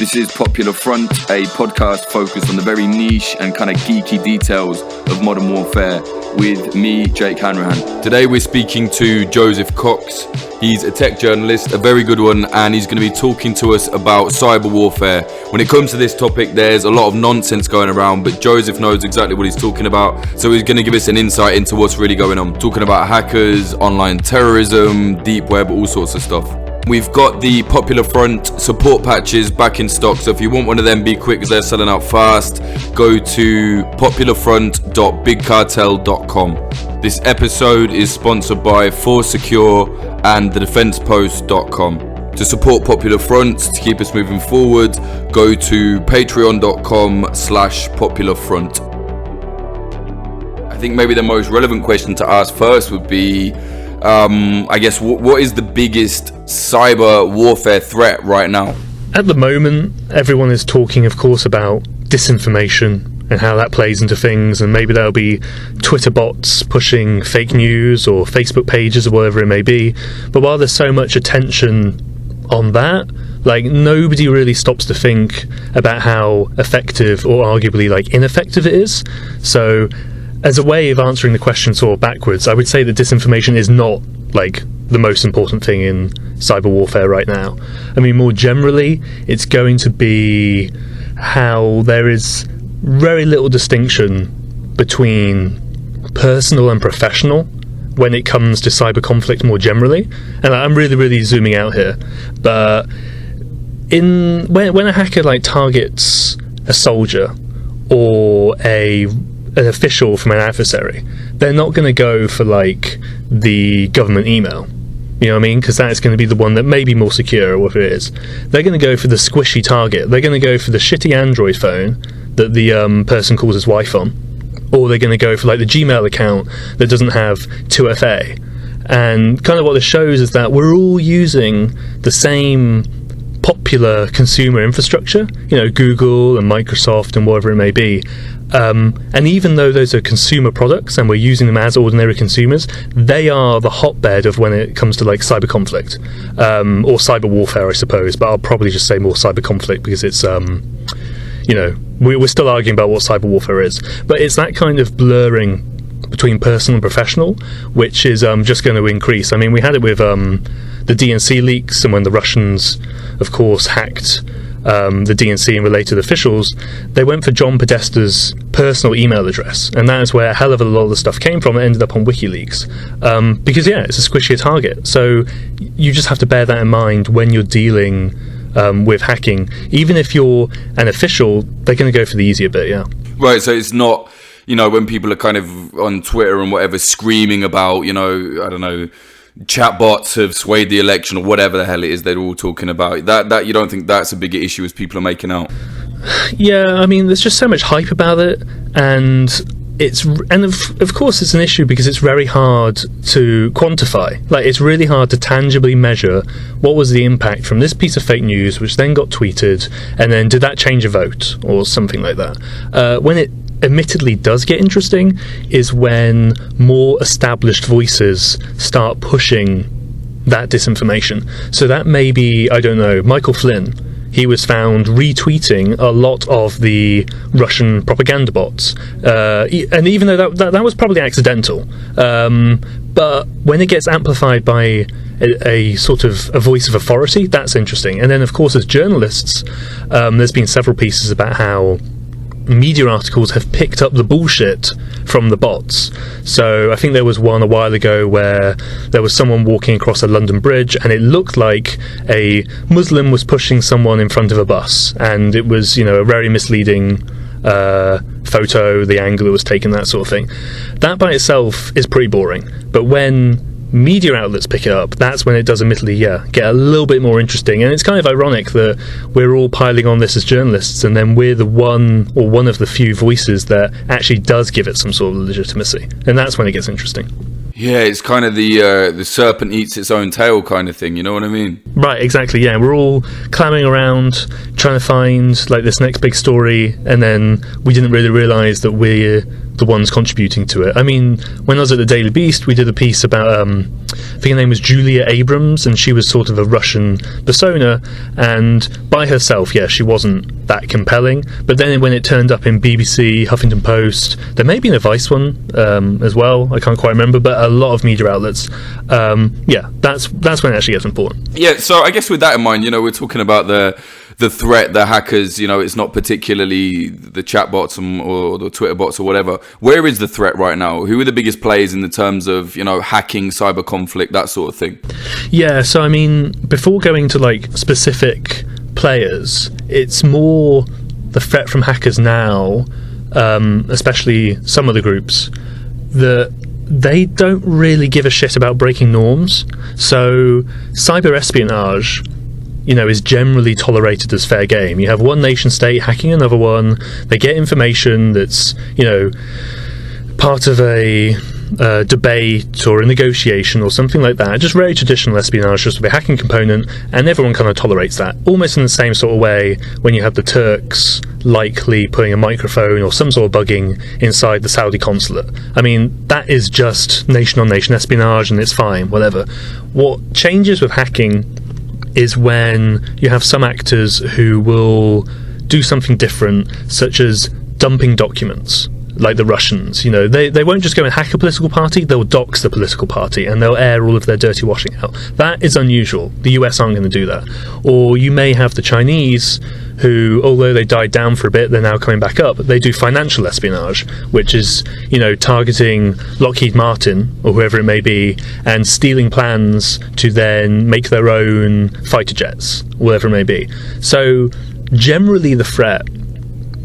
This is Popular Front, a podcast focused on the very niche and kind of geeky details of modern warfare with me, Jake Hanrahan. Today we're speaking to Joseph Cox. He's a tech journalist, a very good one, and he's going to be talking to us about cyber warfare. When it comes to this topic, there's a lot of nonsense going around, but Joseph knows exactly what he's talking about, so he's going to give us an insight into what's really going on. Talking about hackers, online terrorism, deep web, all sorts of stuff. We've got the Popular Front support patches back in stock, so if you want one of them, be quick because they're selling out fast. Go to popularfront.bigcartel.com. This episode is sponsored by Force Secure and thedefensepost.com. To support Popular Front, to keep us moving forward, go to patreon.com/popularfront. I think maybe the most relevant question to ask first would be, I guess, what is the biggest cyber warfare threat right now? At the moment, everyone is talking, of course, about disinformation and how that plays into things, and maybe there'll be Twitter bots pushing fake news or Facebook pages or whatever it may be. But while there's so much attention on that, nobody really stops to think about how effective or arguably ineffective it is. So as a way of answering the question sort of backwards, I would say that disinformation is not the most important thing in cyber warfare right now. I mean, more generally, it's going to be how there is very little distinction between personal and professional when it comes to cyber conflict more generally. And I'm really zooming out here, but when a hacker targets a soldier or an official from an adversary, they're not going to go for the government email, you know what I mean, because that's going to be the one that may be more secure or whatever it is. They're going to go for the squishy target. They're going to go for the shitty Android phone that the person calls his wife on, or they're going to go for the Gmail account that doesn't have 2FA. And kind of what this shows is that we're all using the same popular consumer infrastructure, Google and Microsoft and whatever it may be. And even though those are consumer products and we're using them as ordinary consumers, they are the hotbed of when it comes to cyber conflict, or cyber warfare, I suppose. But I'll probably just say more cyber conflict because it's, we're still arguing about what cyber warfare is. But it's that kind of blurring between personal and professional, which is just going to increase. I mean, we had it with the DNC leaks, and when the Russians, of course, hacked the DNC and related officials, they went for John Podesta's personal email address, and that is where a hell of a lot of the stuff came from. It ended up on WikiLeaks, because it's a squishier target. So you just have to bear that in mind when you're dealing with hacking. Even if you're an official, they're going to go for the easier bit. Right, so it's not, when people are kind of on Twitter and whatever screaming about, I don't know, chatbots have swayed the election or whatever the hell it is they're all talking about. That you don't think that's a bigger issue as people are making out? Yeah, I mean, there's just so much hype about it, and of course it's an issue because it's very hard to quantify. It's really hard to tangibly measure what was the impact from this piece of fake news, which then got tweeted, and then did that change a vote or something like that. When it admittedly does get interesting is when more established voices start pushing that disinformation. So that may be, I don't know, Michael Flynn. He was found retweeting a lot of the Russian propaganda bots, and even though that was probably accidental, but when it gets amplified by a sort of a voice of authority, that's interesting. And then, of course, as journalists, there's been several pieces about how media articles have picked up the bullshit from the bots. So I think there was one a while ago where there was someone walking across a London bridge, and it looked like a Muslim was pushing someone in front of a bus, and it was, a very misleading photo, the angle it was taken, that sort of thing. That by itself is pretty boring, but when media outlets pick it up, that's when it does admittedly get a little bit more interesting. And it's kind of ironic that we're all piling on this as journalists, and then we're the one of the few voices that actually does give it some sort of legitimacy, and that's when it gets interesting. Yeah, it's kind of the serpent eats its own tail kind of thing, you know what I mean? Right, exactly, yeah. We're all clambering around trying to find this next big story, and then we didn't really realise that we're the ones contributing to it. I mean, when I was at the Daily Beast, we did a piece about, I think her name was Julia Abrams, and she was sort of a Russian persona, and by herself, yeah, she wasn't that compelling. But then when it turned up in BBC, Huffington Post, there may be a Vice one as well, I can't quite remember, but a lot of media outlets, that's when it actually gets important. Yeah, so I guess with that in mind, we're talking about the threat, the hackers, it's not particularly the chatbots or the Twitter bots or whatever. Where is the threat right now? Who are the biggest players in the terms of, hacking, cyber conflict, that sort of thing? Yeah, so I mean, before going to like specific players, it's more the threat from hackers now, especially some of the groups, that they don't really give a shit about breaking norms. So cyber espionage, is generally tolerated as fair game. You have one nation state hacking another one, they get information that's, part of a debate or a negotiation or something like that, just very traditional espionage, just with a hacking component, and everyone kind of tolerates that. Almost in the same sort of way when you have the Turks likely putting a microphone or some sort of bugging inside the Saudi consulate. I mean, that is just nation-on-nation espionage, and it's fine, whatever. What changes with hacking is when you have some actors who will do something different, such as dumping documents, like the Russians. They won't just go and hack a political party, they'll dox the political party and they'll air all of their dirty washing out. That is unusual. The US aren't going to do that. Or you may have the Chinese who, although they died down for a bit, they're now coming back up. They do financial espionage, which is, targeting Lockheed Martin or whoever it may be and stealing plans to then make their own fighter jets, whatever it may be. So generally the threat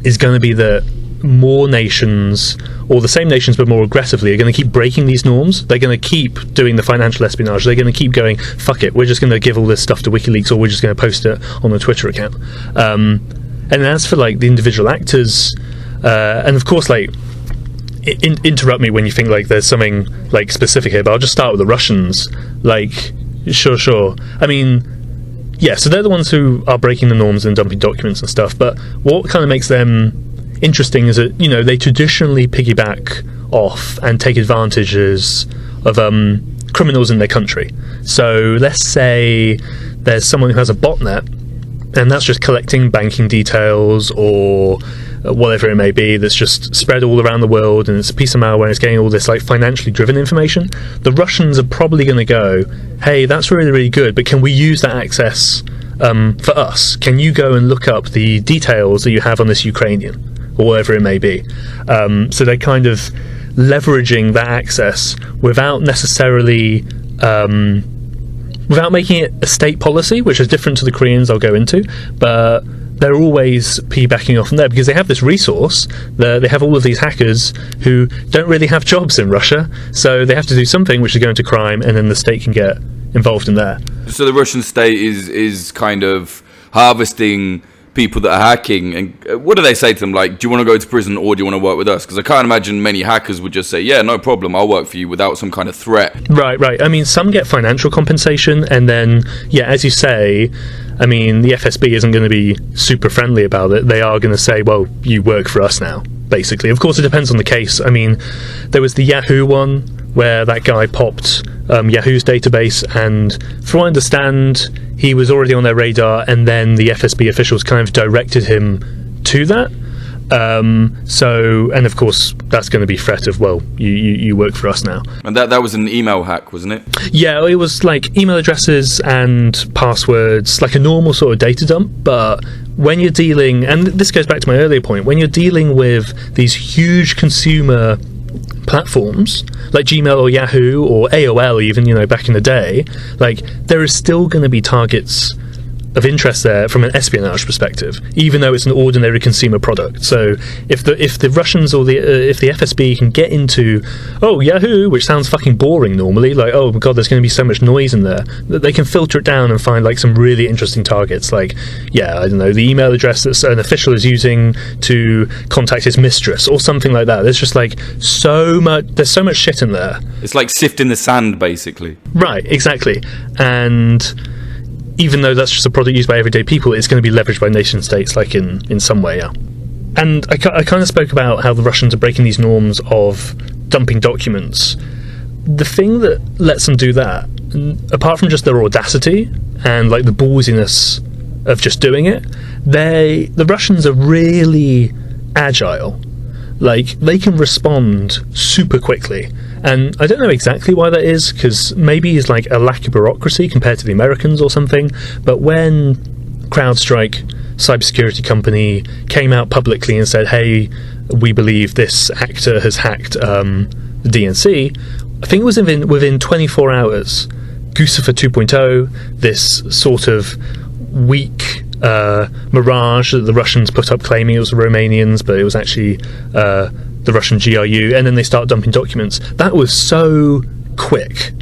is going to be that more nations, or the same nations but more aggressively, are going to keep breaking these norms. They're going to keep doing the financial espionage. They're going to keep going, fuck it, we're just going to give all this stuff to WikiLeaks, or we're just going to post it on a Twitter account. And as for like the individual actors, and of course, like, interrupt me when you think like there's something like specific here, but I'll just start with the Russians. Like, sure. I mean, yeah, so they're the ones who are breaking the norms and dumping documents and stuff, but what kind of makes them interesting is that, they traditionally piggyback off and take advantages of criminals in their country. So let's say there's someone who has a botnet, and that's just collecting banking details or whatever it may be, that's just spread all around the world, and it's a piece of malware and it's getting all this like financially driven information. The Russians are probably going to go, hey, that's really, really good, but can we use that access for us? Can you go and look up the details that you have on this Ukrainian, or whatever it may be? So they're kind of leveraging that access without necessarily without making it a state policy, which is different to the Koreans I'll go into, but they're always piggybacking off from there because they have this resource. They have all of these hackers who don't really have jobs in Russia, so they have to do something which is going to crime, and then the state can get involved in there. So the Russian state is kind of harvesting people that are hacking, and what do they say to them? Like, do you want to go to prison or do you want to work with us? Because I can't imagine many hackers would just say, yeah, no problem, I'll work for you, without some kind of threat. Right. I mean, some get financial compensation, and then, yeah, as you say, I mean, the FSB isn't going to be super friendly about it. They are going to say, well, you work for us now, basically. Of course, it depends on the case. I mean, there was the Yahoo one where that guy popped Yahoo's database, and from what I understand, he was already on their radar, and then the FSB officials kind of directed him to that. And of course, that's going to be threat of, well, you work for us now. And that was an email hack, wasn't it? Yeah, it was like email addresses and passwords, like a normal sort of data dump. But when you're dealing, and this goes back to my earlier point, when you're dealing with these huge consumer platforms like Gmail or Yahoo or AOL even, back in the day, like, there is still going to be targets of interest there from an espionage perspective, even though it's an ordinary consumer product. So if the Russians or if the FSB can get into Yahoo, which sounds fucking boring normally, like, oh my god, there's going to be so much noise in there, that they can filter it down and find like some really interesting targets, like, yeah, I don't know, the email address that an official is using to contact his mistress or something like that. There's just like there's so much shit in there. It's like sifting the sand, basically. Right, exactly. And even though that's just a product used by everyday people, it's going to be leveraged by nation states, like in some way, yeah. And I kind of spoke about how the Russians are breaking these norms of dumping documents. The thing that lets them do that, apart from just their audacity and like the ballsiness of just doing it, the Russians are really agile. Like, they can respond super quickly. And I don't know exactly why that is, because maybe it's like a lack of bureaucracy compared to the Americans or something, but when CrowdStrike, cybersecurity company, came out publicly and said, hey, we believe this actor has hacked the DNC, I think it was within 24 hours, Guccifer 2.0, this sort of weak mirage that the Russians put up claiming it was the Romanians, but it was actually the Russian GRU, and then they start dumping documents. That was so quick.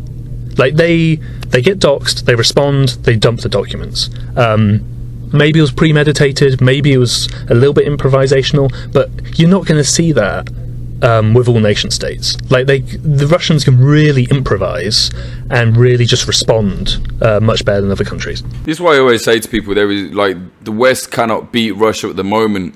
Like, they get doxed, they respond, they dump the documents. Maybe it was premeditated, maybe it was a little bit improvisational, but you're not going to see that with all nation states. Like, the Russians can really improvise and really just respond much better than other countries. This is why I always say to people, there is like, the West cannot beat Russia at the moment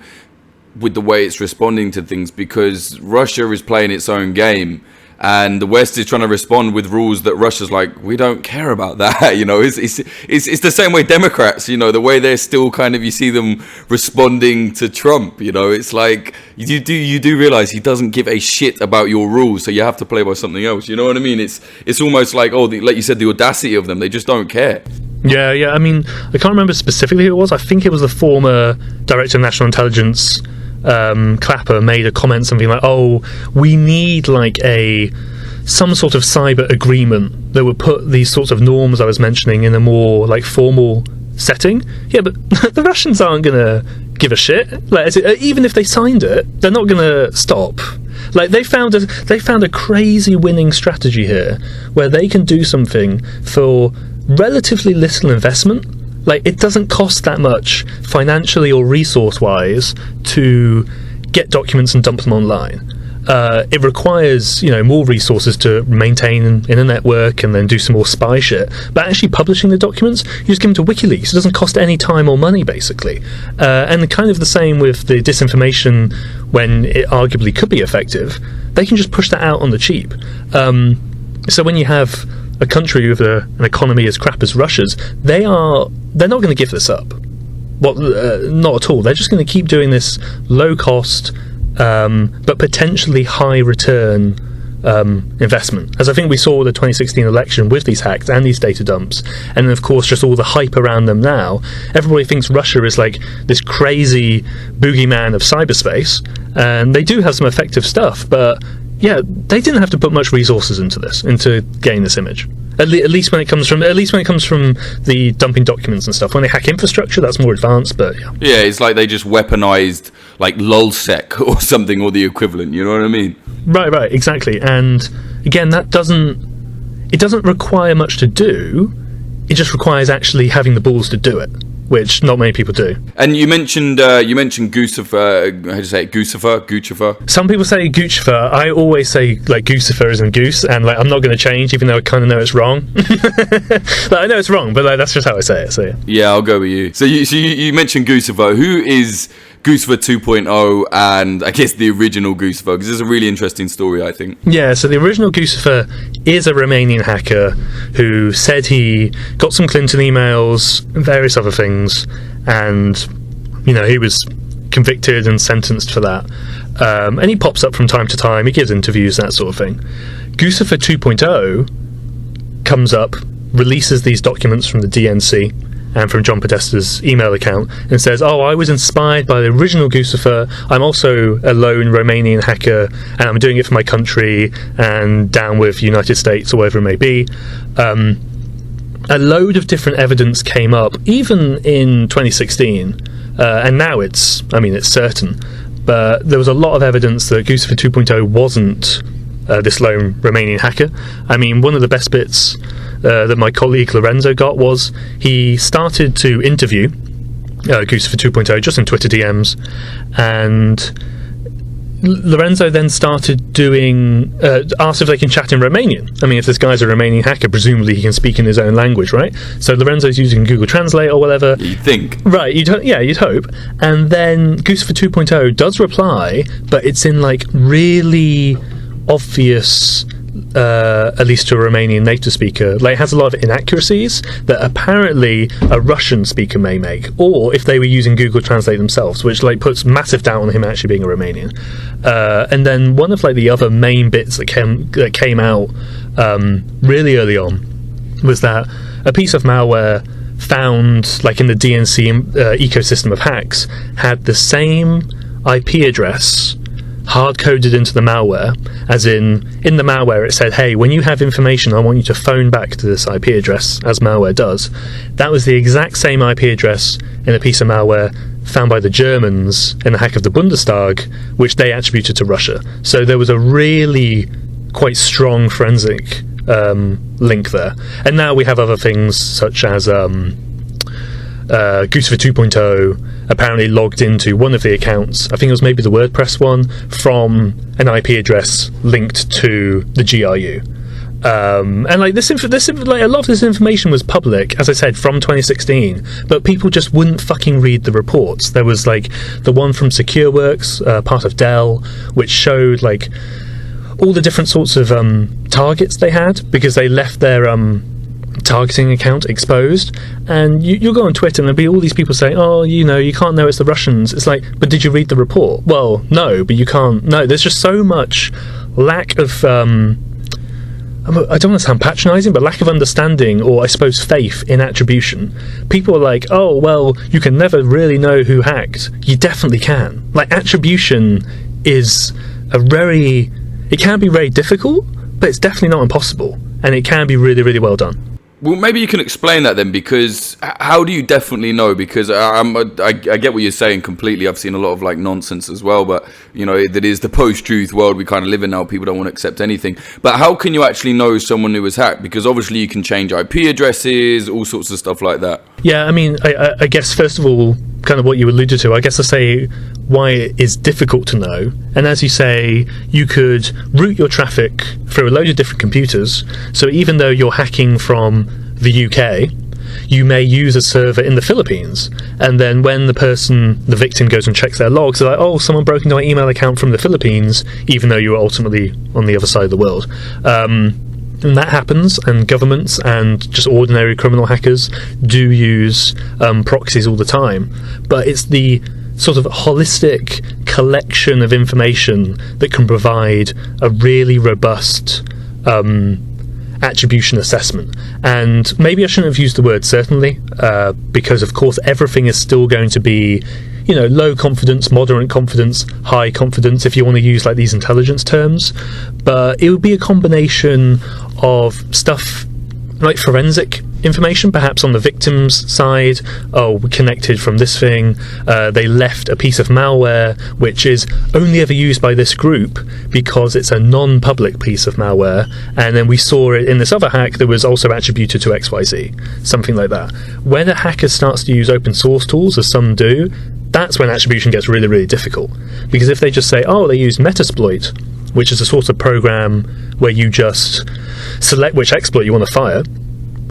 with the way it's responding to things, because Russia is playing its own game. And the West is trying to respond with rules that Russia's like, we don't care about that. You know, it's the same way Democrats, you know, the way they're still kind of, you see them responding to Trump. You know, it's like you do realize he doesn't give a shit about your rules, so you have to play by something else. You know what I mean? It's almost like, like you said, the audacity of them. They just don't care. Yeah. I mean, I can't remember specifically who it was. I think it was the former Director of National Intelligence, Clapper, made a comment something like, oh, we need like some sort of cyber agreement that would put these sorts of norms I was mentioning in a more like formal setting. Yeah, but the Russians aren't gonna give a shit. Like, even if they signed it, they're not gonna stop. Like, they found a crazy winning strategy here where they can do something for relatively little investment. Like, it doesn't cost that much financially or resource-wise to get documents and dump them online. It requires, more resources to maintain in a network and then do some more spy shit. But actually publishing the documents, you just give them to WikiLeaks. It doesn't cost any time or money, basically. And kind of the same with the disinformation when it arguably could be effective. They can just push that out on the cheap. So when you have a country with an economy as crap as Russia's, they're not going to give this up. Not at all. They're just going to keep doing this low cost, but potentially high return investment. As I think we saw with the 2016 election with these hacks and these data dumps, and then of course just all the hype around them now. Everybody thinks Russia is like this crazy boogeyman of cyberspace, and they do have some effective stuff, but yeah, they didn't have to put much resources into getting this image. At least when it comes from the dumping documents and stuff. When they hack infrastructure, that's more advanced, but yeah. Yeah, it's like they just weaponized like lulsec or something, or the equivalent. You know what I mean? Right, exactly. And again, it doesn't require much to do. It just requires actually having the balls to do it, which not many people do. And you mentioned Guccifer. How do you say it? Guccifer. Some people say Guccifer. I always say like Guccifer as in goose, and like I'm not going to change, even though I kind of know it's wrong. Like, I know it's wrong, but like, that's just how I say it. So yeah, I'll go with you. So you mentioned Guccifer. Who is Guccifer 2.0 and I guess the original Guccifer? Because it's a really interesting story, I think. Yeah, so the original Guccifer is a Romanian hacker who said he got some Clinton emails and various other things, and he was convicted and sentenced for that. And he pops up from time to time, he gives interviews, that sort of thing. Guccifer 2.0 comes up, releases these documents from the DNC and from John Podesta's email account, and says, oh, I was inspired by the original Guccifer. I'm also a lone Romanian hacker, and I'm doing it for my country, and down with United States, or whatever it may be. A load of different evidence came up, even in 2016, and now it's certain. But there was a lot of evidence that Guccifer 2.0 wasn't this lone Romanian hacker. One of the best bits that my colleague Lorenzo got was he started to interview Guccifer 2.0 just in Twitter DMs, and Lorenzo then started asked if they can chat in Romanian. I mean, if this guy's a Romanian hacker, presumably he can speak in his own language, right? So Lorenzo's using Google Translate or whatever. You'd think. Right, you'd hope. And then Guccifer 2.0 does reply, but it's in like really obvious, at least to a Romanian native speaker, like it has a lot of inaccuracies that apparently a Russian speaker may make, or if they were using Google Translate themselves, which like puts massive doubt on him actually being a Romanian. And then one of like the other main bits that came out really early on was that a piece of malware found like in the DNC ecosystem of hacks had the same IP address hard-coded into the malware, as in the malware it said, hey, when you have information, I want you to phone back to this IP address, as malware does. That was the exact same IP address in a piece of malware found by the Germans in the hack of the Bundestag, which they attributed to Russia. So there was a really quite strong forensic link there. And now we have other things such as Guccifer 2.0 apparently logged into one of the accounts, I think it was maybe the WordPress one, from an IP address linked to the GRU. And like like a lot of this information was public, as I said, from 2016, but people just wouldn't fucking read the reports. There was like the one from SecureWorks, part of Dell, which showed like all the different sorts of targets they had, because they left their targeting account exposed. And you'll go on Twitter and there'll be all these people saying, oh, you can't know it's the Russians. It's like, but did you read the report? Well, no, but you can't. No, there's just so much lack of I don't want to sound patronising, but lack of understanding, or I suppose faith in attribution. People are like, oh, well, you can never really know who hacked. You definitely can. Like, attribution is it can be very difficult, but it's definitely not impossible, and it can be really, really well done. Well, maybe you can explain that then, because how do you definitely know? Because I get what you're saying completely. I've seen a lot of like nonsense as well, but that is the post-truth world we kind of live in now. People don't want to accept anything. But how can you actually know someone who was hacked? Because obviously you can change IP addresses, all sorts of stuff like that. Yeah, I mean, I guess first of all, kind of what you alluded to, I guess I say why it is difficult to know. And as you say, you could route your traffic through a load of different computers. So even though you're hacking from the UK, you may use a server in the Philippines. And then when the victim goes and checks their logs, they're like, oh, someone broke into my email account from the Philippines, even though you were ultimately on the other side of the world. And that happens, and governments and just ordinary criminal hackers do use proxies all the time. But it's the sort of holistic collection of information that can provide a really robust attribution assessment. And maybe I shouldn't have used the word certainly, because of course everything is still going to be low confidence, moderate confidence, high confidence, if you want to use like these intelligence terms. But it would be a combination of stuff like forensic information, perhaps on the victim's side. Oh, we connected from this thing. They left a piece of malware which is only ever used by this group because it's a non-public piece of malware, and then we saw it in this other hack that was also attributed to XYZ, something like that. When a hacker starts to use open source tools, as some do, that's when attribution gets really, really difficult. Because if they just say, oh, they use Metasploit, which is a sort of program where you just select which exploit you want to fire,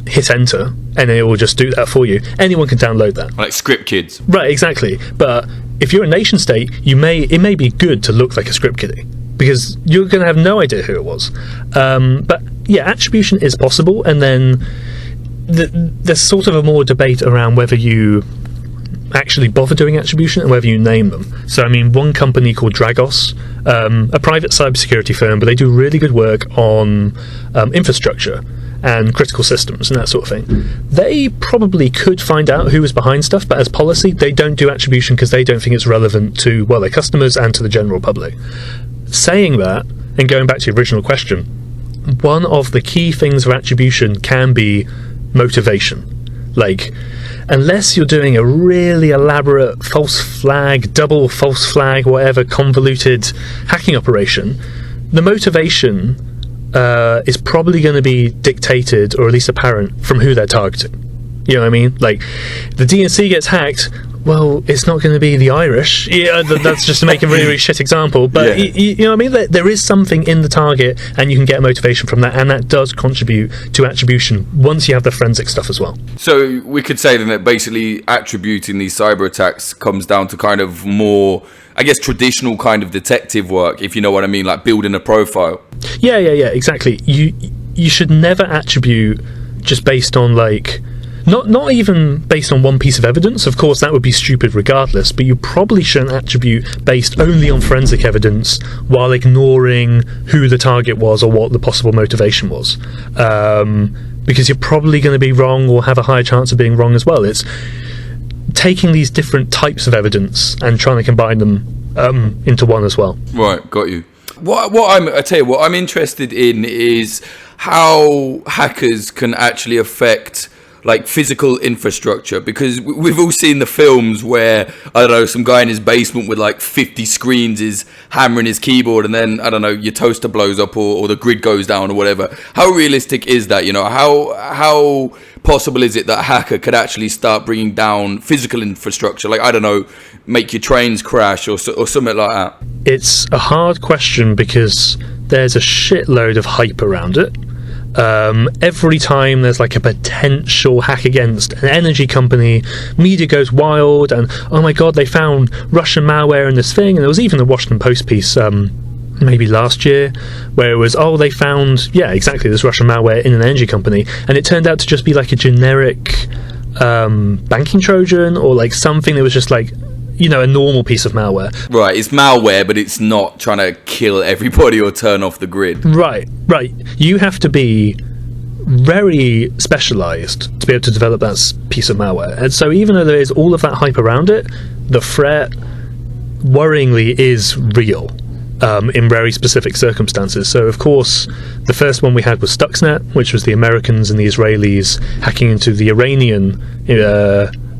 hit enter, and it will just do that for you. Anyone can download that. Like script kids. Right, exactly. But if you're a nation state, it may be good to look like a script kiddie, because you're going to have no idea who it was. But yeah, attribution is possible, and then there's sort of a more debate around whether you actually bother doing attribution and whether you name them. So I mean, one company called Dragos, a private cybersecurity firm, but they do really good work on infrastructure and critical systems and that sort of thing. They probably could find out who was behind stuff, but as policy they don't do attribution because they don't think it's relevant to their customers and to the general public. Saying that, and going back to your original question, one of the key things of attribution can be motivation. Like, unless you're doing a really elaborate false flag, double false flag, whatever convoluted hacking operation, the motivation is probably going to be dictated, or at least apparent, from who they're targeting. You know what I mean? Like, the DNC gets hacked, Well, it's not going to be the Irish. Yeah, that's just to make a really, really shit example. But you know what I mean? There is something in the target, and you can get motivation from that, and that does contribute to attribution once you have the forensic stuff as well. So we could say then that basically attributing these cyber attacks comes down to kind of more, I guess, traditional kind of detective work, if you know what I mean, like building a profile. Yeah, exactly. You should never attribute just based on like... Not even based on one piece of evidence. Of course, that would be stupid regardless, but you probably shouldn't attribute based only on forensic evidence while ignoring who the target was or what the possible motivation was. Because you're probably going to be wrong or have a higher chance of being wrong as well. It's taking these different types of evidence and trying to combine them into one as well. Right, got you. I tell you what I'm interested in is how hackers can actually affect like physical infrastructure, because we've all seen the films where, I don't know, some guy in his basement with like 50 screens is hammering his keyboard, and then, I don't know, your toaster blows up or the grid goes down or whatever. How realistic is that? You know, how possible is it that a hacker could actually start bringing down physical infrastructure, like, I don't know, make your trains crash or something like that? It's a hard question because there's a shitload of hype around it. Every time there's like a potential hack against an energy company, media goes wild and, oh my god, they found Russian malware in this thing. And there was even a Washington Post piece maybe last year where it was, oh, they found exactly this Russian malware in an energy company, and it turned out to just be like a generic banking Trojan or like something that was just like, you know, a normal piece of malware. Right, it's malware, but it's not trying to kill everybody or turn off the grid. Right. You have to be very specialised to be able to develop that piece of malware. And so even though there is all of that hype around it, the threat, worryingly, is real in very specific circumstances. So, of course, the first one we had was Stuxnet, which was the Americans and the Israelis hacking into the Iranian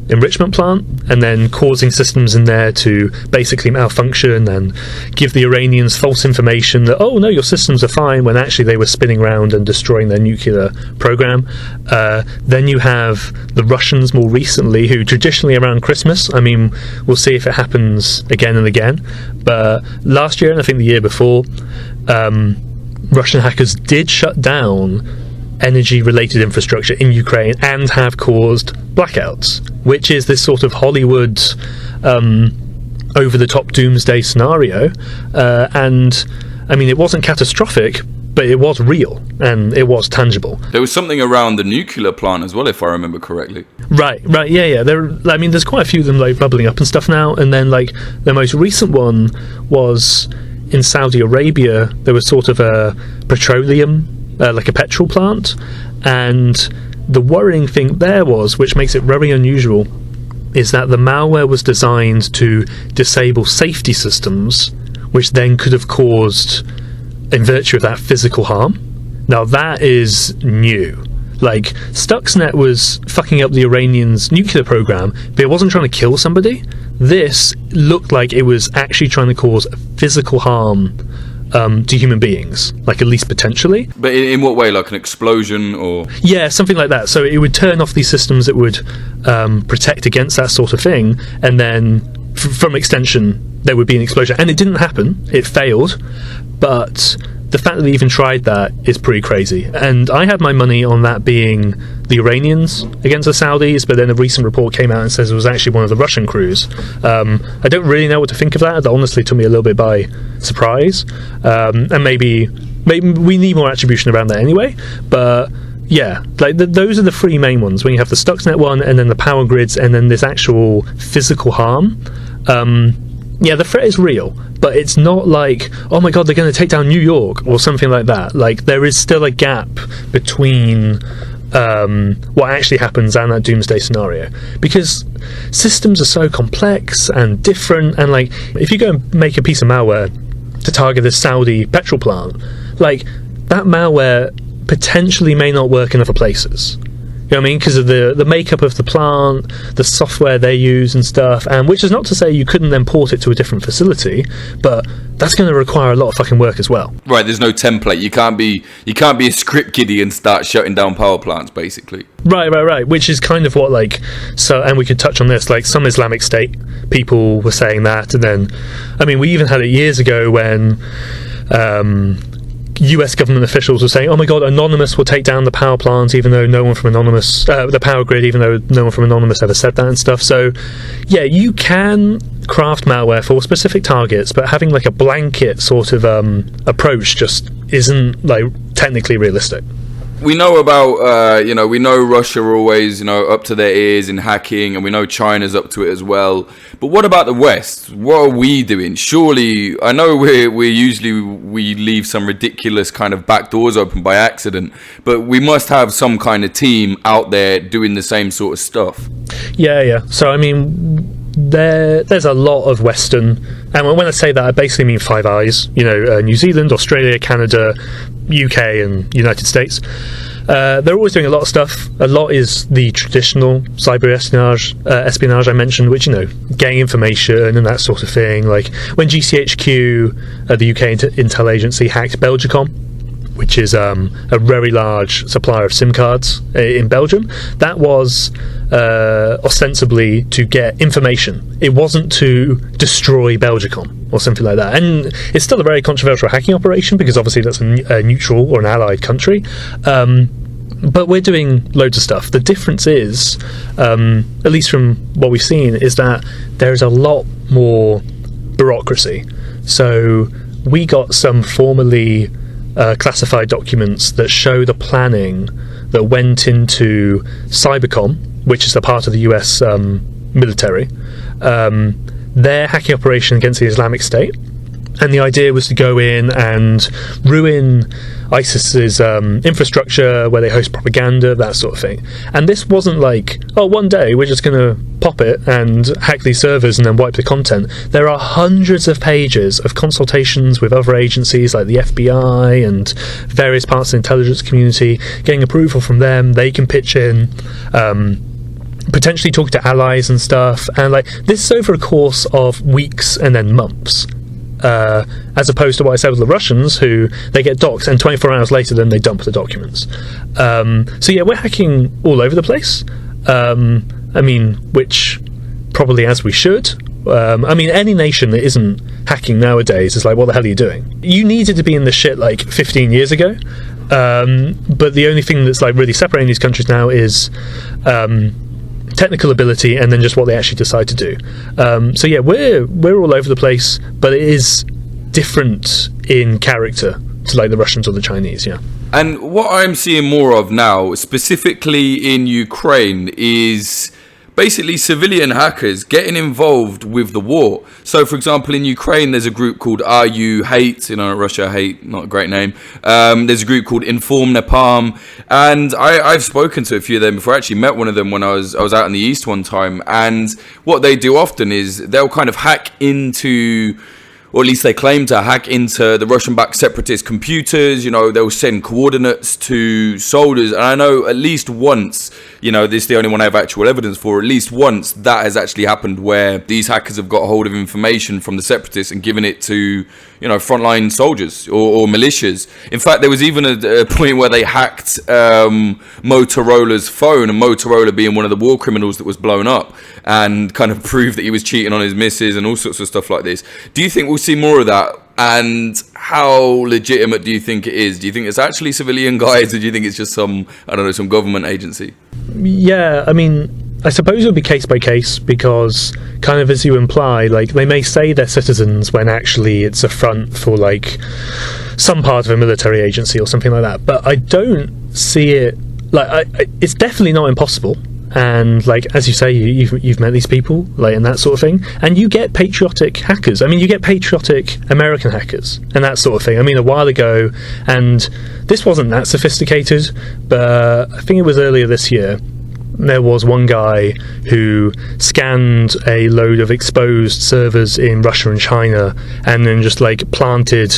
enrichment plant and then causing systems in there to basically malfunction and give the Iranians false information that, oh no, your systems are fine, when actually they were spinning around and destroying their nuclear program. Then you have the Russians more recently, who traditionally around Christmas, I mean, we'll see if it happens again and again, but last year and I think the year before, Russian hackers did shut down energy-related infrastructure in Ukraine and have caused blackouts, which is this sort of Hollywood over-the-top doomsday scenario. And, I mean, it wasn't catastrophic, but it was real, and it was tangible. There was something around the nuclear plant as well, if I remember correctly. Right, yeah. There's quite a few of them, like, bubbling up and stuff now, and then, like, the most recent one was in Saudi Arabia. There was sort of a petroleum like a petrol plant, and the worrying thing there was, which makes it very unusual, is that the malware was designed to disable safety systems, which then could have caused, in virtue of that, physical harm. Now that is new. Like, Stuxnet was fucking up the Iranians' nuclear program, but it wasn't trying to kill somebody. This looked like it was actually trying to cause physical harm to human beings, like at least potentially. But in what way? Like an explosion or? Yeah, something like that. So it would turn off these systems that would protect against that sort of thing, and then from extension there would be an explosion. And it didn't happen, it failed, but the fact that they even tried that is pretty crazy. And I had my money on that being the Iranians against the Saudis, but then a recent report came out and says it was actually one of the Russian crews. I don't really know what to think of that. That honestly took me a little bit by surprise. And maybe we need more attribution around that anyway. But yeah, like those are the three main ones. When you have the Stuxnet one, and then the power grids, and then this actual physical harm. Yeah, the threat is real, but it's not like, oh my god, they're going to take down New York or something like that. Like, there is still a gap between what actually happens and that doomsday scenario, because systems are so complex and different. And like, if you go and make a piece of malware to target the Saudi petrol plant, like, that malware potentially may not work in other places. You know what I mean? Because of the makeup of the plant, the software they use and stuff, and which is not to say you couldn't then port it to a different facility, but that's going to require a lot of fucking work as well. Right, there's no template. You can't be a script kiddie and start shutting down power plants, basically. Right. Which is kind of what, like, so, and we could touch on this, like, some Islamic State people were saying that, and then, I mean, we even had it years ago when US government officials were saying, oh my god, Anonymous will take down the power plant, even though no one from Anonymous, the power grid, even though no one from Anonymous ever said that and stuff. So, yeah, you can craft malware for specific targets, but having like a blanket sort of approach just isn't like technically realistic. We know about, we know Russia are always, up to their ears in hacking, and we know China's up to it as well. But what about the West? What are we doing? Surely, I know we leave some ridiculous kind of back doors open by accident, but we must have some kind of team out there doing the same sort of stuff. Yeah. So, I mean, there's a lot of Western, and when I say that, I basically mean Five Eyes. New Zealand, Australia, Canada, UK and United States. They're always doing a lot of stuff. A lot is the traditional cyber espionage I mentioned, which, getting information and that sort of thing. Like when GCHQ, the UK intel agency, hacked Belgacom, which is a very large supplier of SIM cards in Belgium, that was ostensibly to get information. It wasn't to destroy Belgacom or something like that. And it's still a very controversial hacking operation because obviously that's a neutral or an allied country. But we're doing loads of stuff. The difference is, at least from what we've seen, is that there's a lot more bureaucracy. So we got some formally classified documents that show the planning that went into Cybercom, which is a part of the US military, their hacking operation against the Islamic State. And the idea was to go in and ruin ISIS's infrastructure, where they host propaganda, that sort of thing. And this wasn't like, one day we're just going to pop it and hack these servers and then wipe the content. There are hundreds of pages of consultations with other agencies like the FBI and various parts of the intelligence community, getting approval from them. They can pitch in, potentially talk to allies and stuff. And like this is over a course of weeks and then months. As opposed to what I said with the Russians, who they get doxed and 24 hours later then they dump the documents. So yeah, we're hacking all over the place. Which probably as we should. Any nation that isn't hacking nowadays is like, what the hell are you doing? You needed to be in the shit like 15 years ago. But the only thing that's like really separating these countries now is technical ability and then just what they actually decide to do. So yeah, we're all over the place, but it is different in character to like the Russians or the Chinese. Yeah. And what I'm seeing more of now, specifically in Ukraine, is basically civilian hackers getting involved with the war. So, for example, in Ukraine, there's a group called RU Hate, Russia Hate, not a great name. There's a group called Inform Nepal, and I've spoken to a few of them before. I actually met one of them when I was out in the East one time, and what they do often is they'll kind of hack into, or at least they claim to hack into the Russian-backed separatist computers. They'll send coordinates to soldiers. And I know at least once, this is the only one I have actual evidence for, at least once that has actually happened where these hackers have got hold of information from the separatists and given it to, frontline soldiers or militias. In fact, there was even a point where they hacked Motorola's phone, and Motorola being one of the war criminals that was blown up, and kind of proved that he was cheating on his missus and all sorts of stuff like this. Do you think we'll see more of that? And how legitimate do you think it is? Do you think it's actually civilian guys, or do you think it's just some government agency? Yeah, I suppose it would be case by case, because kind of as you imply, like they may say they're citizens when actually it's a front for like some part of a military agency or something like that. But I don't see it like it's definitely not impossible. And like as you say, you've met these people, like, and that sort of thing, and you get patriotic hackers. You get patriotic American hackers and that sort of thing. A while ago, and this wasn't that sophisticated, but I think it was earlier this year, there was one guy who scanned a load of exposed servers in Russia and China, and then just like planted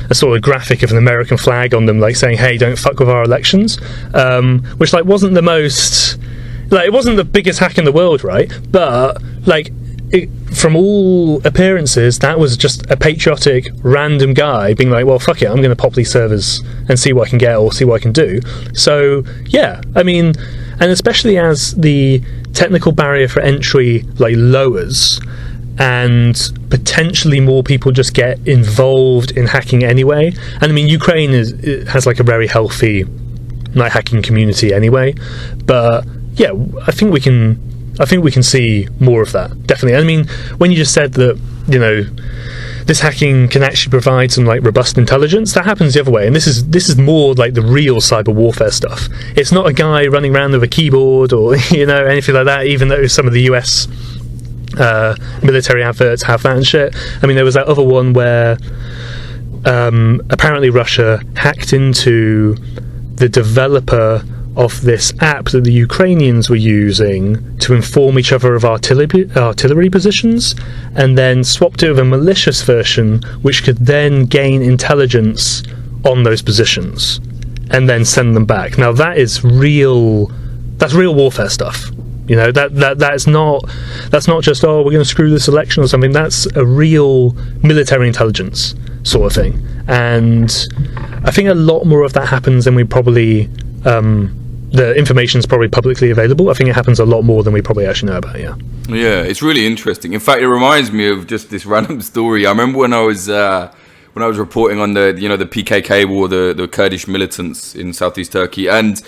a sort of graphic of an American flag on them, like saying, "Hey, don't fuck with our elections," which like wasn't the most, like, it wasn't the biggest hack in the world, right? But like, from all appearances, that was just a patriotic random guy being like, well, fuck it, I'm going to pop these servers and see what I can get or see what I can do. So yeah, I mean, and especially as the technical barrier for entry like lowers, and potentially more people just get involved in hacking anyway. And I mean, Ukraine has like a very healthy like hacking community anyway, but yeah, I think we can see more of that, definitely. I mean, when you just said that, you know, this hacking can actually provide some like robust intelligence, that happens the other way, and this is more like the real cyber warfare stuff. It's not a guy running around with a keyboard or you know, anything like that, even though some of the US military adverts have that and shit. I mean, there was that other one where apparently Russia hacked into the developer of this app that the Ukrainians were using to inform each other of artillery positions, and then swapped it with a malicious version which could then gain intelligence on those positions and then send them back. Now that's real warfare stuff. You know, that's not just, oh, we're going to screw this election or something. That's a real military intelligence sort of thing, and I think a lot more of that happens than we probably the information is probably publicly available. I think it happens a lot more than we probably actually know about. Yeah, it's really interesting. In fact, it reminds me of just this random story. I remember when I was reporting on the PKK war, the Kurdish militants in southeast Turkey, and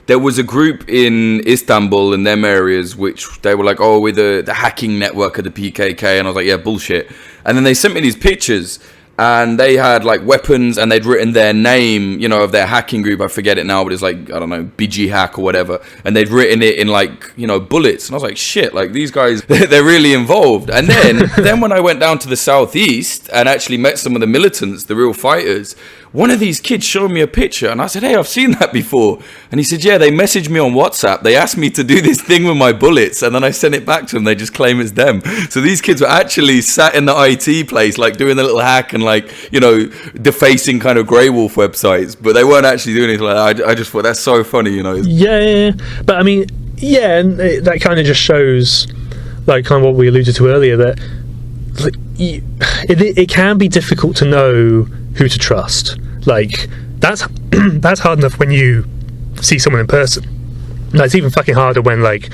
there was a group in Istanbul and them areas which they were like, oh, we're the hacking network of the PKK, and I was like, yeah, bullshit. And then they sent me these pictures, and they had like weapons, and they'd written their name, you know, of their hacking group. I forget it now, but it's like, I don't know, BG Hack or whatever. And they'd written it in like, you know, bullets. And I was like, shit, like these guys, they're really involved. And then when I went down to the southeast and actually met some of the militants, the real fighters, one of these kids showed me a picture, and I said, hey, I've seen that before. And he said, yeah, they messaged me on WhatsApp. They asked me to do this thing with my bullets, and then I sent it back to them. They just claim it's them. So these kids were actually sat in the IT place, like doing a little hack and like, you know, defacing kind of Grey Wolf websites, but they weren't actually doing anything like that. I just thought that's so funny, you know. Yeah. But I mean, yeah, and that kind of just shows, like, kind of what we alluded to earlier, that it can be difficult to know who to trust. Like, that's hard enough when you see someone in person. Like, it's even fucking harder when, like,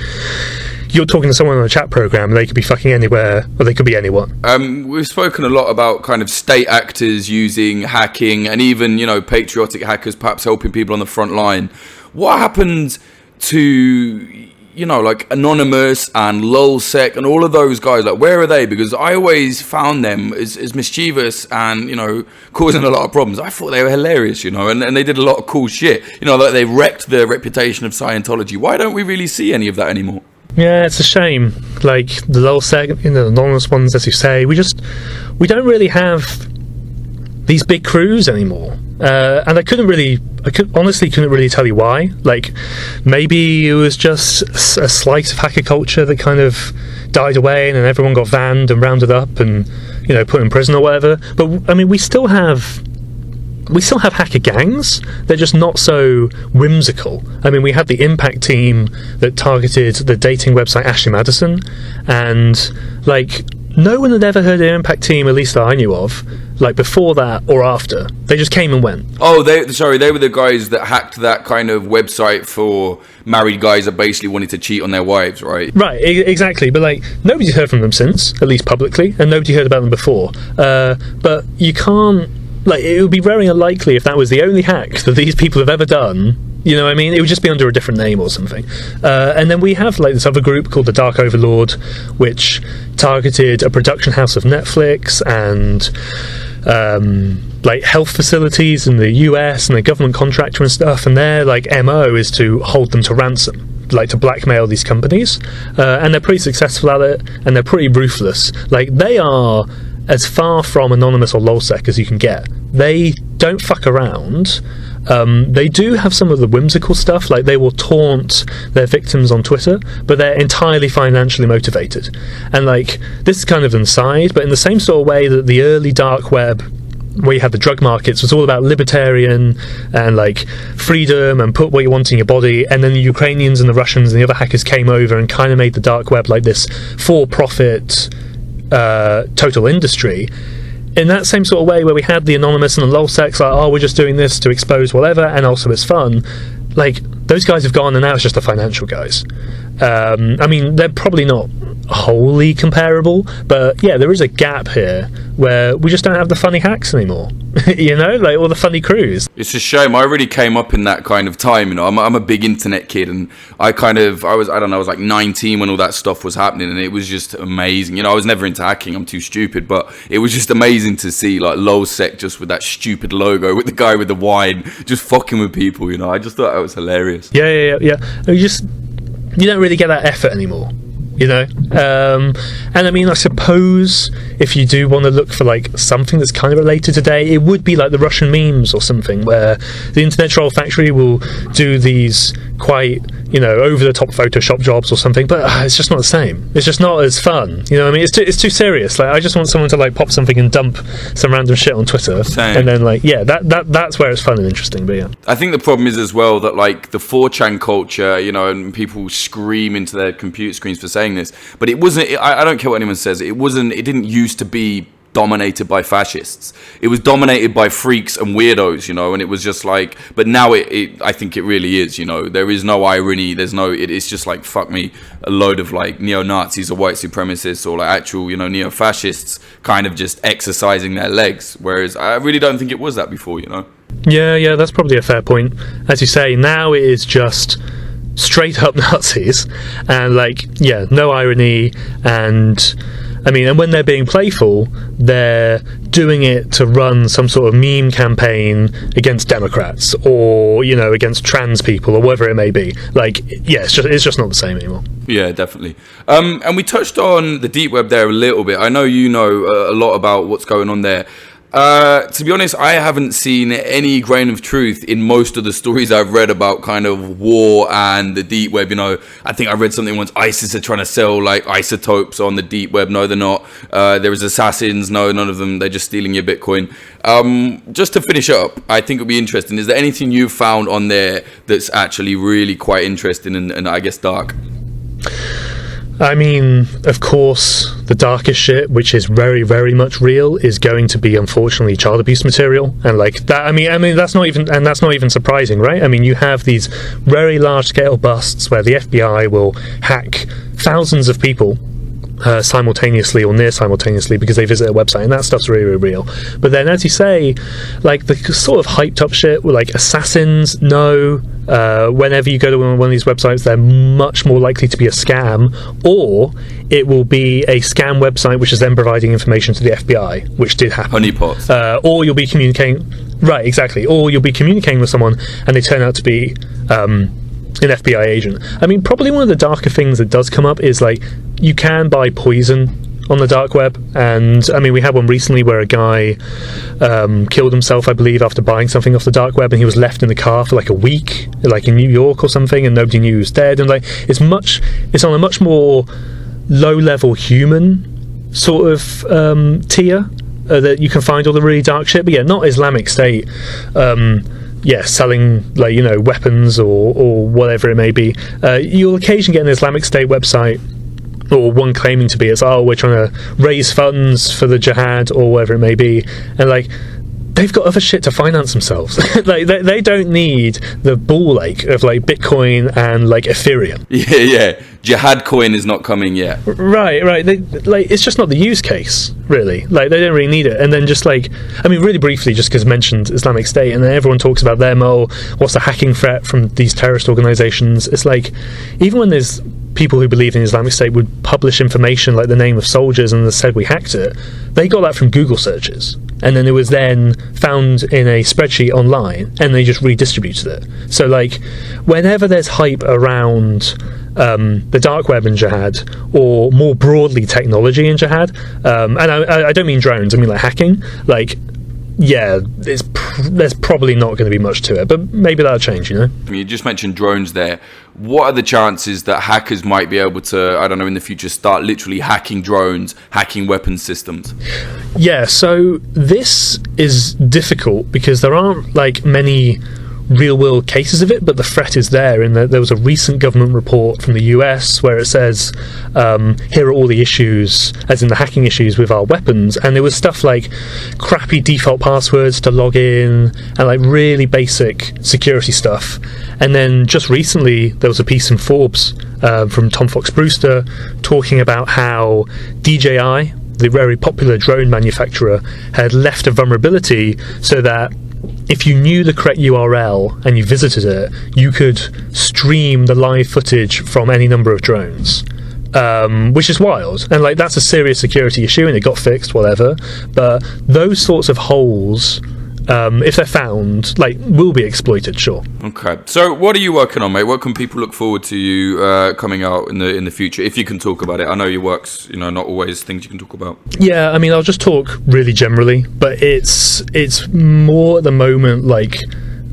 you're talking to someone on a chat program. They could be fucking anywhere, or they could be anyone. We've spoken a lot about kind of state actors using hacking, and even, you know, patriotic hackers perhaps helping people on the front line. What happened to, you know, like Anonymous and LulzSec and all of those guys? Like, where are they? Because I always found them as mischievous and, you know, causing a lot of problems. I thought they were hilarious, you know, and they did a lot of cool shit. You know, like they wrecked the reputation of Scientology. Why don't we really see any of that anymore? Yeah, it's a shame. Like, the LulzSec, you know, the anonymous ones, as you say, we don't really have these big crews anymore. And I honestly couldn't really tell you why. Like, maybe it was just a slice of hacker culture that kind of died away, and then everyone got vanned and rounded up and, you know, put in prison or whatever. But I mean, we still have hacker gangs. They're just not so whimsical. I mean, we had the Impact team that targeted the dating website Ashley Madison, and like, no one had ever heard of the Impact team, at least that I knew of, like before that or after. They just came and went. Oh, they were the guys that hacked that kind of website for married guys that basically wanted to cheat on their wives, right? Right, exactly. But like, nobody's heard from them since, at least publicly, and nobody heard about them before. But you can't, like, it would be very unlikely if that was the only hack that these people have ever done. You know what I mean? It would just be under a different name or something. And then we have like this other group called the Dark Overlord, which targeted a production house of Netflix and like health facilities in the US and the government contractor and stuff. And their like MO is to hold them to ransom, like to blackmail these companies. And they're pretty successful at it, and they're pretty ruthless. Like, they are as far from Anonymous or LulzSec as you can get. They don't fuck around. they do have some of the whimsical stuff, like they will taunt their victims on Twitter, but they're entirely financially motivated. And like, this is kind of an aside, but in the same sort of way that the early dark web, where you had the drug markets, was all about libertarian and like freedom and put what you want in your body, and then the Ukrainians and the Russians and the other hackers came over and kind of made the dark web like this for-profit total industry. In that same sort of way where we had the anonymous and the lolsecs, like, oh, we're just doing this to expose whatever, and also it's fun, like, those guys have gone and now it's just the financial guys. I mean, they're probably not wholly comparable, but yeah, there is a gap here where we just don't have the funny hacks anymore. You know, like all the funny crews. It's a shame. I really came up in that kind of time. You know, I'm a big internet kid, and I was like 19 when all that stuff was happening, and it was just amazing. You know, I was never into hacking. I'm too stupid, but it was just amazing to see like lolsec just with that stupid logo with the guy with the wine just fucking with people. You know, I just thought that was hilarious. Yeah. You don't really get that effort anymore. You know, and I mean, I suppose if you do want to look for like something that's kind of related today, it would be like the Russian memes or something, where the Internet Troll Factory will do these quite, you know, over-the-top Photoshop jobs or something, but it's just not the same. It's just not as fun. You know what I mean? It's too serious. Like, I just want someone to like pop something and dump some random shit on Twitter, Same. and then like, yeah, that's where it's fun and interesting. But yeah, I think the problem is as well that like the 4chan culture, you know, and people scream into their computer screens for saying this, but it wasn't. I don't care what anyone says. It wasn't. It didn't used to be dominated by fascists. It was dominated by freaks and weirdos, you know, and it was just like, but now I think it really is, you know, there is no irony, it's just like, fuck me, a load of like neo-Nazis or white supremacists or like actual, you know, neo-fascists kind of just exercising their legs, whereas I really don't think it was that before, you know. Yeah, that's probably a fair point. As you say, now it is just straight up Nazis, and like, yeah, no irony, and I mean, and when they're being playful, they're doing it to run some sort of meme campaign against Democrats or, you know, against trans people or whatever it may be. Like, yeah, it's just not the same anymore. Yeah, definitely. And we touched on the deep web there a little bit. I know you know a lot about what's going on there. To be honest, I haven't seen any grain of truth in most of the stories I've read about kind of war and the deep web. You know, I think I read something once, ISIS are trying to sell like isotopes on the deep web. No, they're not. There is assassins. No, none of them. They're just stealing your Bitcoin. Just to finish up, I think it'll be interesting. Is there anything you've found on there that's actually really quite interesting and I guess dark? I mean, of course, the darkest shit, which is very, very much real, is going to be, unfortunately, child abuse material, and like that. I mean, that's not even surprising, right? I mean, you have these very large-scale busts where the FBI will hack thousands of people simultaneously or near simultaneously because they visit a website, and that stuff's really, really real. But then, as you say, like the sort of hyped up shit with like assassins, no. Whenever you go to one of these websites, they're much more likely to be a scam, or it will be a scam website which is then providing information to the FBI, which did happen. Honeypots. Or you'll be communicating, right, exactly, or you'll be communicating with someone and they turn out to be an FBI agent. I mean, probably one of the darker things that does come up is like, you can buy poison on the dark web, and I mean, we had one recently where a guy killed himself, I believe, after buying something off the dark web, and he was left in the car for like a week, like in New York or something, and nobody knew he was dead. And like, it's on a much more low-level human sort of tier that you can find all the really dark shit. But yeah, not Islamic State. Selling like, you know, weapons or whatever it may be. You'll occasionally get an Islamic State website, or one claiming to be, it's, oh, we're trying to raise funds for the jihad or whatever it may be, and like, they've got other shit to finance themselves. Like, they don't need the ball ache of like Bitcoin and like Ethereum. Yeah. Jihad coin is not coming yet. Right. It's just not the use case, really. Like, they don't really need it. And then just like, I mean, really briefly, just because mentioned Islamic State, and then everyone talks about them, oh, what's the hacking threat from these terrorist organizations? It's like, even when there's people who believe in Islamic State would publish information like the name of soldiers and said we hacked it, they got that from Google searches, and then it was then found in a spreadsheet online, and they just redistributed it. So like, whenever there's hype around the dark web and jihad, or more broadly technology in jihad, and I don't mean drones, I mean like hacking, like there's probably not going to be much to it, but maybe that'll change, you know? I mean, you just mentioned drones there. What are the chances that hackers might be able to, I don't know, in the future start literally hacking drones, hacking weapons systems? Yeah, so this is difficult because there aren't like many real-world cases of it, but the threat is there. In that there was a recent government report from the US where it says, here are all the issues, as in the hacking issues with our weapons, and there was stuff like crappy default passwords to log in, and like really basic security stuff. And then just recently there was a piece in Forbes from Tom Fox Brewster talking about how DJI, the very popular drone manufacturer, had left a vulnerability so that if you knew the correct URL and you visited it, you could stream the live footage from any number of drones, which is wild. And like that's a serious security issue, and it got fixed, whatever. But those sorts of holes, if they're found, like will be exploited, sure. Okay. So what are you working on, mate? What can people look forward to you coming out in the future, if you can talk about it? I know your work's, not always things you can talk about. Yeah, I mean, I'll just talk really generally, but it's more at the moment like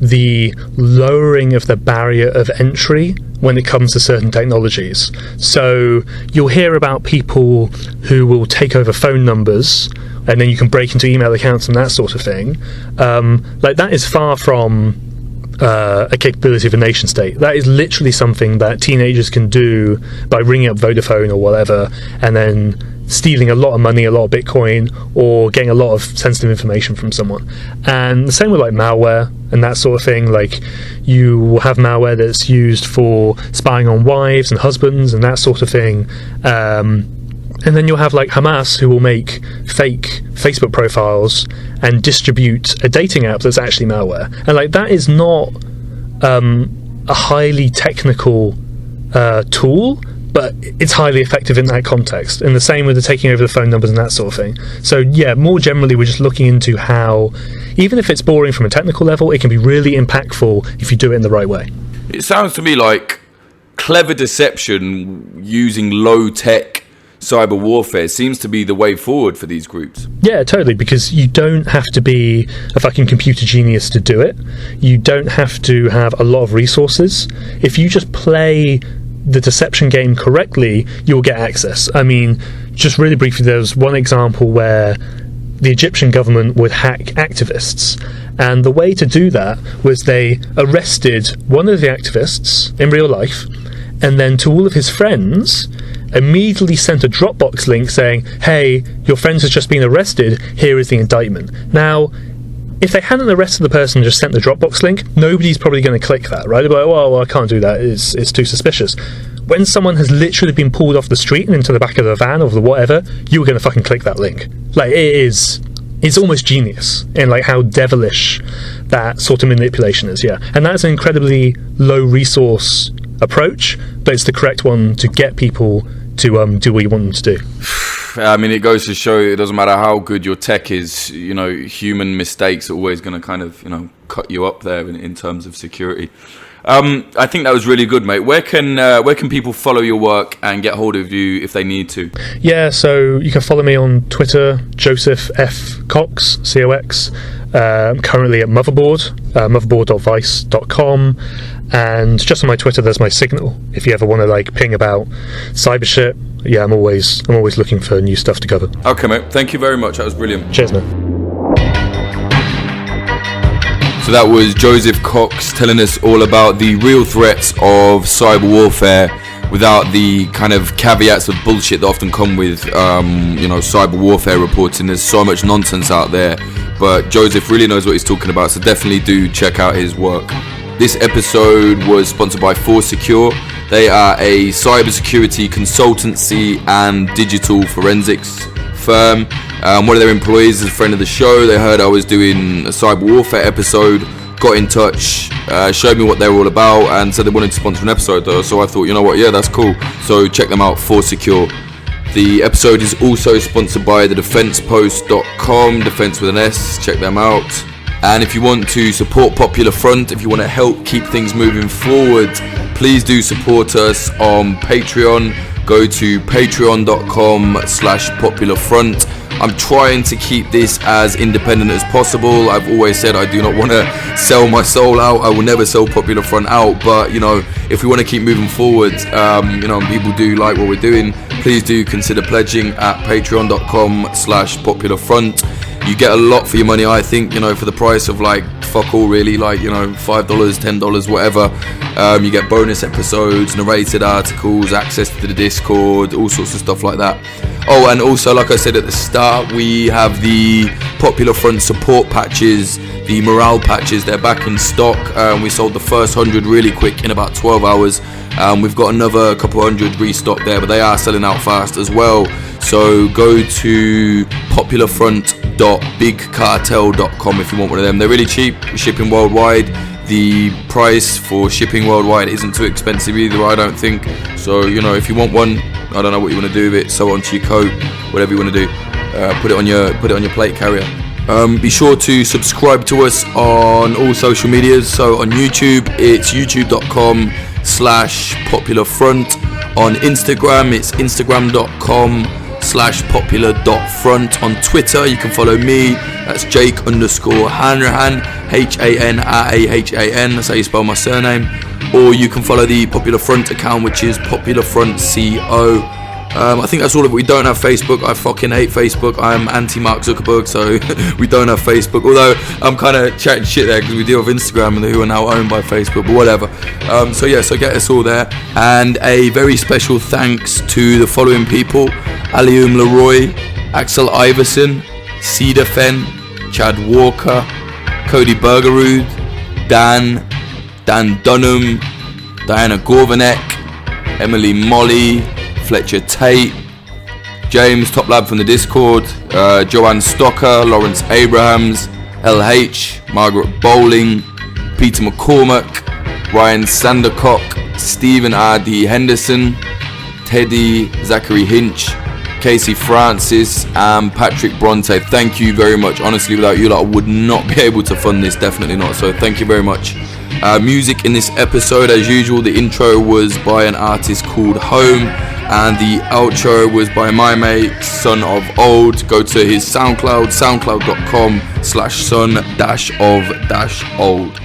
the lowering of the barrier of entry when it comes to certain technologies. So you'll hear about people who will take over phone numbers, and then you can break into email accounts and that sort of thing. Like that is far from a capability of a nation state. That is literally something that teenagers can do by ringing up Vodafone or whatever, and then stealing a lot of money, a lot of Bitcoin, or getting a lot of sensitive information from someone. And the same with like malware and that sort of thing. Like you will have malware that's used for spying on wives and husbands and that sort of thing. And then you'll have like Hamas, who will make fake Facebook profiles and distribute a dating app that's actually malware. And like that is not a highly technical tool, but it's highly effective in that context. And the same with the taking over the phone numbers and that sort of thing. So yeah, more generally, we're just looking into how, even if it's boring from a technical level, it can be really impactful if you do it in the right way. It sounds to me like clever deception using low-tech cyber warfare seems to be the way forward for these groups. Yeah, totally, because you don't have to be a fucking computer genius to do it. You don't have to have a lot of resources. If you just play the deception game correctly, you'll get access. I mean, just really briefly, there was one example where the Egyptian government would hack activists, and the way to do that was they arrested one of the activists in real life, and then to all of his friends immediately sent a Dropbox link saying, hey, your friend has just been arrested, here is the indictment. Now, if they hadn't arrested the person and just sent the Dropbox link, nobody's probably going to click that, right? They'll be like, well, I can't do that, it's too suspicious. When someone has literally been pulled off the street and into the back of the van or the whatever, you're going to fucking click that link. Like, it's almost genius in like how devilish that sort of manipulation is, yeah. And that's an incredibly low resource approach, but it's the correct one to get people to do what you want them to do. I mean, it goes to show it doesn't matter how good your tech is, human mistakes are always going to kind of, cut you up there in terms of security. I think that was really good, mate. Where can people follow your work and get hold of you if they need to? Yeah, so you can follow me on Twitter, Joseph F. Cox, COX. I'm currently at Motherboard, motherboard.vice.com. And just on my Twitter, there's my signal. If you ever want to like ping about cyber shit, yeah, I'm always looking for new stuff to cover. Okay, mate. Thank you very much. That was brilliant. Cheers, man. So that was Joseph Cox telling us all about the real threats of cyber warfare without the kind of caveats of bullshit that often come with, cyber warfare reporting. There's so much nonsense out there, but Joseph really knows what he's talking about, so definitely do check out his work. This episode was sponsored by 4Secure. They are a cybersecurity consultancy and digital forensics firm. One of their employees is a friend of the show. They heard I was doing a cyber warfare episode, got in touch, showed me what they were all about, and said they wanted to sponsor an episode though. So I thought, you know what, yeah, that's cool. So check them out, 4Secure. The episode is also sponsored by thedefensepost.com, defense with an S, check them out. And if you want to support Popular Front, if you want to help keep things moving forward, please do support us on Patreon. Go to patreon.com/popularfront. I'm trying to keep this as independent as possible. I've always said I do not want to sell my soul out. I will never sell Popular Front out, but you know, if we want to keep moving forward, you know, and people do like what we're doing, please do consider pledging at patreon.com/popularfront. You get a lot for your money, I think, you know, for the price of like fuck all really, like, you know, $5, $10, whatever. You get bonus episodes, narrated articles, access to the Discord, all sorts of stuff like that. Oh, and also, like I said at the start, we have the Popular Front support patches, the morale patches. They're back in stock. We sold the first 100 really quick in about 12 hours. We've got another couple hundred restocked there, but they are selling out fast as well. So go to popularfront.bigcartel.com if you want one of them. They're really cheap, shipping worldwide. The price for shipping worldwide isn't too expensive either, I don't think. So, you know, if you want one, I don't know what you want to do with it. Sew it onto your coat, whatever you want to do. Put it on your plate carrier. Be sure to subscribe to us on all social medias. So on YouTube, it's youtube.com/popularfront. On Instagram, it's instagram.com/popular.front. On Twitter, you can follow me. That's Jake_Hanrahan, HANRAHAN. That's how you spell my surname. Or you can follow the Popular Front account, which is Popular Front CO. I think that's all of it. We don't have Facebook. I fucking hate Facebook. I'm anti-Mark Zuckerberg, so we don't have Facebook. Although I'm kind of chatting shit there because we deal with Instagram, and who are now owned by Facebook, but whatever. So get us all there. And a very special thanks to the following people: Alium Leroy, Axel Iverson, Cedar Fen, Chad Walker, Cody Bergerud, Dan Dunham, Diana Gorvanek, Emily Molly, Fletcher Tate, James Top Lab from the Discord, Joanne Stocker, Lawrence Abrahams, LH, Margaret Bowling, Peter McCormack, Ryan Sandercock, Stephen R.D. Henderson, Teddy, Zachary Hinch, Casey Francis, and Patrick Bronte. Thank you very much. Honestly, without you lot, I would not be able to fund this, definitely not. So thank you very much. Music in this episode, as usual, the intro was by an artist called Home, and the outro was by my mate, Son of Old. Go to his SoundCloud, soundcloud.com/son-of-old.